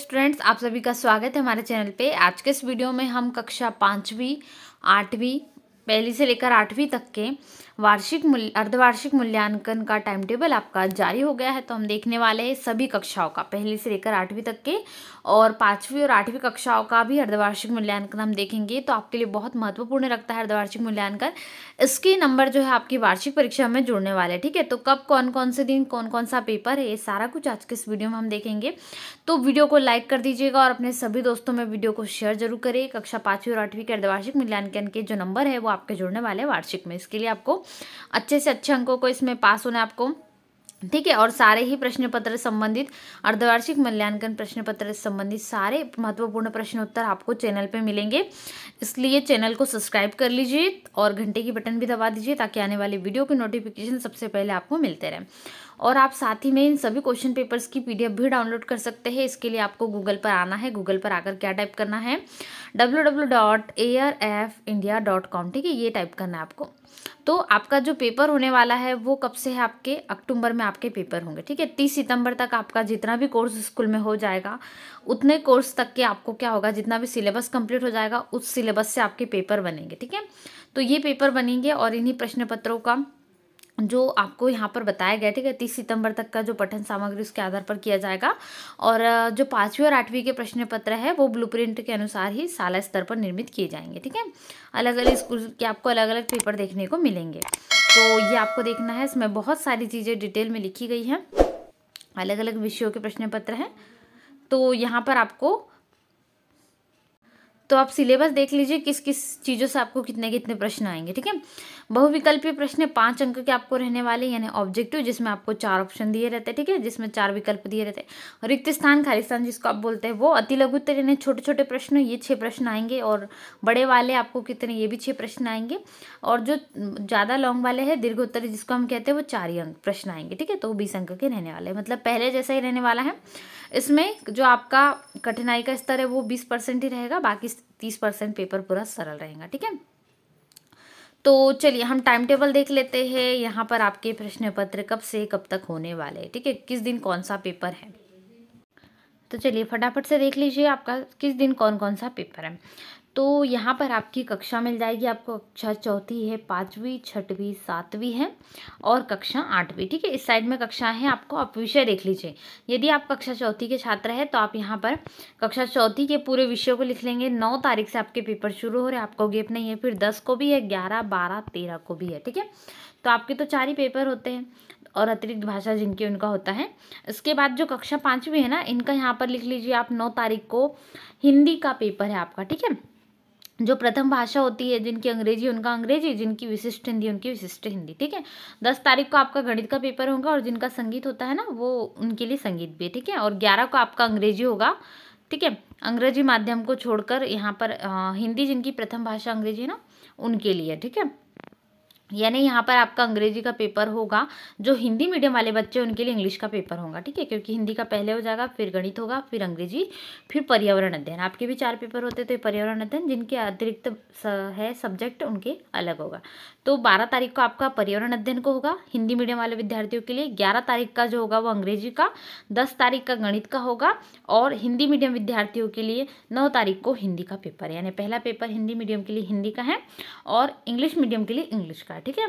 Students, आप सभी का स्वागत है हमारे चैनल पे। आज के इस वीडियो में हम कक्षा 5वीं 8वीं पहली से लेकर 8वीं तक के अर्धवार्षिक मूल्यांकन का टाइम टेबल आपका जारी हो गया है। तो हम देखने वाले हैं सभी कक्षाओं का, पहली से लेकर 8वीं तक के, और 5वीं और 8वीं कक्षाओं का भी अर्धवार्षिक मूल्यांकन हम देखेंगे। तो आपके लिए बहुत महत्वपूर्ण रखता है अर्धवार्षिक मूल्यांकन। इसकी नंबर जो है आपकी वार्षिक परीक्षा में जुड़ने वाले, ठीक है। तो कब, कौन कौन से दिन, कौन कौन सा पेपर है, ये सारा कुछ आज के इस वीडियो में हम देखेंगे। तो वीडियो को लाइक कर दीजिएगा और अपने सभी दोस्तों में वीडियो को शेयर जरूर करें। कक्षा 5वीं और 8वीं के अर्धवार्षिक मूल्यांकन के जो नंबर है वो आपके जुड़ने वाले हैं वार्षिक में। इसके लिए आपको अच्छे से अच्छे अंकों को इसमें पास होना है आपको, ठीक है। और सारे ही प्रश्न पत्र संबंधित अर्धवार्षिक मूल्यांकन प्रश्न पत्र से संबंधित सारे महत्वपूर्ण प्रश्न उत्तर आपको चैनल पे मिलेंगे। इसलिए चैनल को सब्सक्राइब कर लीजिए और घंटे की बटन भी दबा दीजिए ताकि आने वाली वीडियो की नोटिफिकेशन सबसे पहले आपको मिलते रहे। और आप साथ ही में इन सभी क्वेश्चन पेपर्स की PDF भी डाउनलोड कर सकते हैं। इसके लिए आपको गूगल पर आना है। गूगल पर आकर क्या टाइप करना है, www.arfindia.com, ठीक है, ये टाइप करना है आपको। तो आपका जो पेपर होने वाला है वो कब से है, आपके अक्टूबर में आपके पेपर होंगे, ठीक है। 30 सितंबर तक आपका जितना भी कोर्स स्कूल में हो जाएगा उतने कोर्स तक के आपको क्या होगा, जितना भी सिलेबस कंप्लीट हो जाएगा उस सिलेबस से आपके पेपर बनेंगे, ठीक है। तो ये पेपर बनेंगे और इन्हीं प्रश्न पत्रों का जो आपको यहाँ पर बताया गया, ठीक है, 30 सितंबर तक का जो पठन सामग्री उसके आधार पर किया जाएगा। और जो 5वीं और 8वीं के प्रश्न पत्र है वो ब्लूप्रिंट के अनुसार ही साला स्तर पर निर्मित किए जाएंगे, ठीक है। अलग अलग स्कूल के आपको अलग अलग पेपर देखने को मिलेंगे। तो ये आपको देखना है, इसमें बहुत सारी चीज़ें डिटेल में लिखी गई हैं, अलग अलग विषयों के प्रश्न पत्र हैं। तो यहाँ पर तो आप सिलेबस देख लीजिए किस किस चीज़ों से आपको कितने कितने प्रश्न आएंगे, ठीक है। बहुविकल्पीय प्रश्न 5 अंक के आपको रहने वाले, यानी ऑब्जेक्टिव, जिसमें आपको 4 ऑप्शन दिए रहते हैं, ठीक है, जिसमें 4 विकल्प दिए रहते हैं। रिक्त स्थान, खाली स्थान जिसको आप बोलते हैं, वो अति लघुत्तर यानी छोटे छोटे प्रश्न, ये 6 प्रश्न आएंगे। और बड़े वाले आपको कितने, ये भी 6 प्रश्न आएंगे। और जो ज़्यादा लॉन्ग वाले हैं, दीर्घोत्तर जिसको हम कहते हैं, वो 4 ही अंक प्रश्न आएंगे, ठीक है। तो 20 अंक के रहने वाले, मतलब पहले जैसा ही रहने वाला है। इसमें जो आपका कठिनाई का स्तर है वो 20% ही रहेगा, बाकी 30% पेपर पूरा सरल रहेगा, ठीक है। तो चलिए हम टाइम टेबल देख लेते हैं। यहाँ पर आपके प्रश्न पत्र कब से कब तक होने वाले हैं, ठीक है, किस दिन कौन सा पेपर है। तो चलिए फटाफट से देख लीजिए आपका किस दिन कौन कौन सा पेपर है। तो यहाँ पर आपकी कक्षा मिल जाएगी आपको। कक्षा 4थी है, 5वीं, 6वीं, 7वीं है और कक्षा 8वीं, ठीक है। इस साइड में कक्षा है आपको। आप विषय देख लीजिए। यदि आप कक्षा 4थी के छात्र हैं तो आप यहाँ पर कक्षा 4थी के पूरे विषयों को लिख लेंगे। 9 तारीख से आपके पेपर शुरू हो रहे हैं, आपको गैप नहीं है। फिर 10 को भी है, 11, 12, 13 को भी है, ठीक है। तो आपके तो 4 ही पेपर होते हैं और अतिरिक्त भाषा जिनके उनका होता है। इसके बाद जो कक्षा 5वीं है ना, इनका यहाँ पर लिख लीजिए आप। 9 तारीख को हिंदी का पेपर है आपका, ठीक है। जो प्रथम भाषा होती है, जिनकी अंग्रेजी उनका अंग्रेजी, जिनकी विशिष्ट हिंदी उनकी विशिष्ट हिंदी, ठीक है। 10 तारीख को आपका गणित का पेपर होगा और जिनका संगीत होता है ना वो उनके लिए संगीत भी, ठीक है। और 11 को आपका अंग्रेजी होगा, ठीक है। अंग्रेजी माध्यम को छोड़कर यहाँ पर हिंदी, जिनकी प्रथम भाषा अंग्रेजी है ना, उनके लिए, ठीक है। यानी यहाँ पर आपका अंग्रेजी का पेपर होगा। जो हिंदी मीडियम वाले बच्चे उनके लिए इंग्लिश का पेपर होगा, ठीक है, क्योंकि हिंदी का पहले हो जाएगा, फिर गणित होगा, फिर अंग्रेजी, फिर पर्यावरण अध्ययन। आपके भी 4 पेपर होते थे। पर्यावरण अध्ययन जिनके अतिरिक्त है सब्जेक्ट उनके अलग होगा। तो 12 तारीख को आपका पर्यावरण अध्ययन को होगा हिंदी मीडियम वाले विद्यार्थियों के लिए। 11 तारीख का जो होगा वो अंग्रेजी का, 10 तारीख का गणित का होगा और हिंदी मीडियम विद्यार्थियों के लिए 9 तारीख को हिंदी का पेपर है। यानी पहला पेपर हिंदी मीडियम के लिए हिंदी का है और इंग्लिश मीडियम के लिए इंग्लिश का, ठीक है।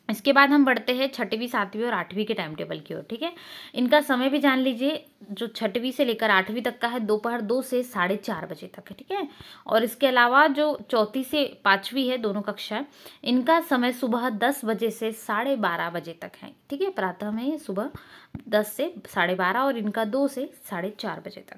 इसके बाद हम बढ़ते हैं 6वीं, 7वीं और 8वीं के टाइम टेबल की ओर, ठीक है। इनका समय भी जान लीजिए। जो 6वीं से लेकर 8वीं तक का है, दोपहर 2 से 4:30 बजे तक है, ठीक है। और इसके अलावा जो 4थी से 5वीं है, दोनों कक्षा, इनका समय सुबह 10 बजे से 12:30 बजे तक है, ठीक है। प्रातः में सुबह 10 से 12:30 और इनका 2 से 4:30 बजे तक।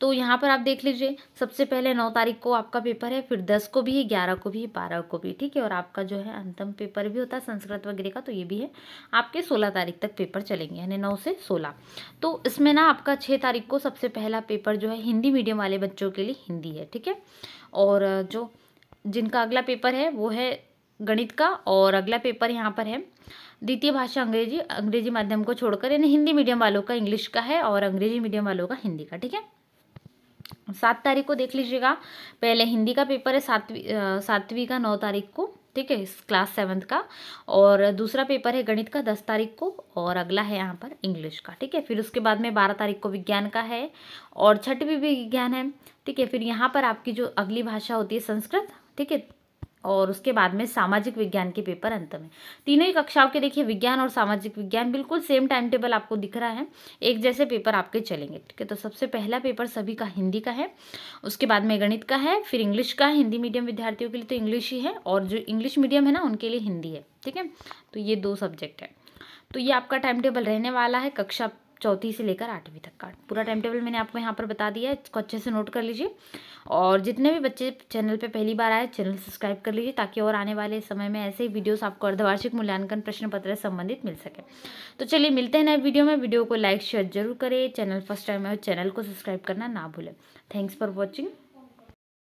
तो यहाँ पर आप देख लीजिए, सबसे पहले 9 तारीख को आपका पेपर है, फिर 10 को भी है, 11 को भी है, 12 को भी, ठीक है। और आपका जो है अंतिम पेपर भी होता है संस्कृत वगैरह का, तो ये भी है। आपके 16 तारीख तक पेपर चलेंगे, यानी 9 से 16। तो इसमें ना आपका 6 तारीख को सबसे पहला पेपर जो है हिंदी मीडियम वाले बच्चों के लिए हिंदी है, ठीक है। और जो जिनका अगला पेपर है वो है गणित का, और अगला पेपर यहाँ पर है द्वितीय भाषा अंग्रेजी, अंग्रेजी माध्यम को छोड़कर, यानी हिंदी मीडियम वालों का इंग्लिश का है और अंग्रेजी मीडियम वालों का हिंदी का, ठीक है। 7 तारीख को देख लीजिएगा, पहले हिंदी का पेपर है 7वीं का 9 तारीख को, ठीक है, इस क्लास 7th का। और दूसरा पेपर है गणित का 10 तारीख को, और अगला है यहाँ पर इंग्लिश का। ठीक है, फिर उसके बाद में 12 तारीख को विज्ञान का है, और छठी भी विज्ञान है। ठीक है, फिर यहाँ पर आपकी जो अगली भाषा होती है संस्कृत। ठीक है, और उसके बाद में सामाजिक विज्ञान के पेपर अंत में। तीनों ही कक्षाओं के देखिए विज्ञान और सामाजिक विज्ञान बिल्कुल सेम टाइम टेबल आपको दिख रहा है, एक जैसे पेपर आपके चलेंगे। ठीक है, तो सबसे पहला पेपर सभी का हिंदी का है, उसके बाद में गणित का है, फिर इंग्लिश का है। हिंदी मीडियम विद्यार्थियों के लिए तो इंग्लिश ही है, और जो इंग्लिश मीडियम है ना उनके लिए हिंदी है। ठीक है, तो ये 2 सब्जेक्ट है। तो ये आपका टाइम टेबल रहने वाला है कक्षा 4 से लेकर 8वीं तक का। पूरा टाइम टेबल मैंने आपको यहाँ पर बता दिया है, इसको अच्छे से नोट कर लीजिए। और जितने भी बच्चे चैनल पे पहली बार आए, चैनल सब्सक्राइब कर लीजिए, ताकि और आने वाले समय में ऐसे ही वीडियोस आपको अर्धवार्षिक मूल्यांकन प्रश्न पत्र से संबंधित मिल सके। तो चलिए मिलते हैं नए वीडियो में। वीडियो को लाइक शेयर जरूर करें, चैनल फर्स्ट टाइम है चैनल को सब्सक्राइब करना ना भूलें। Thanks for watching.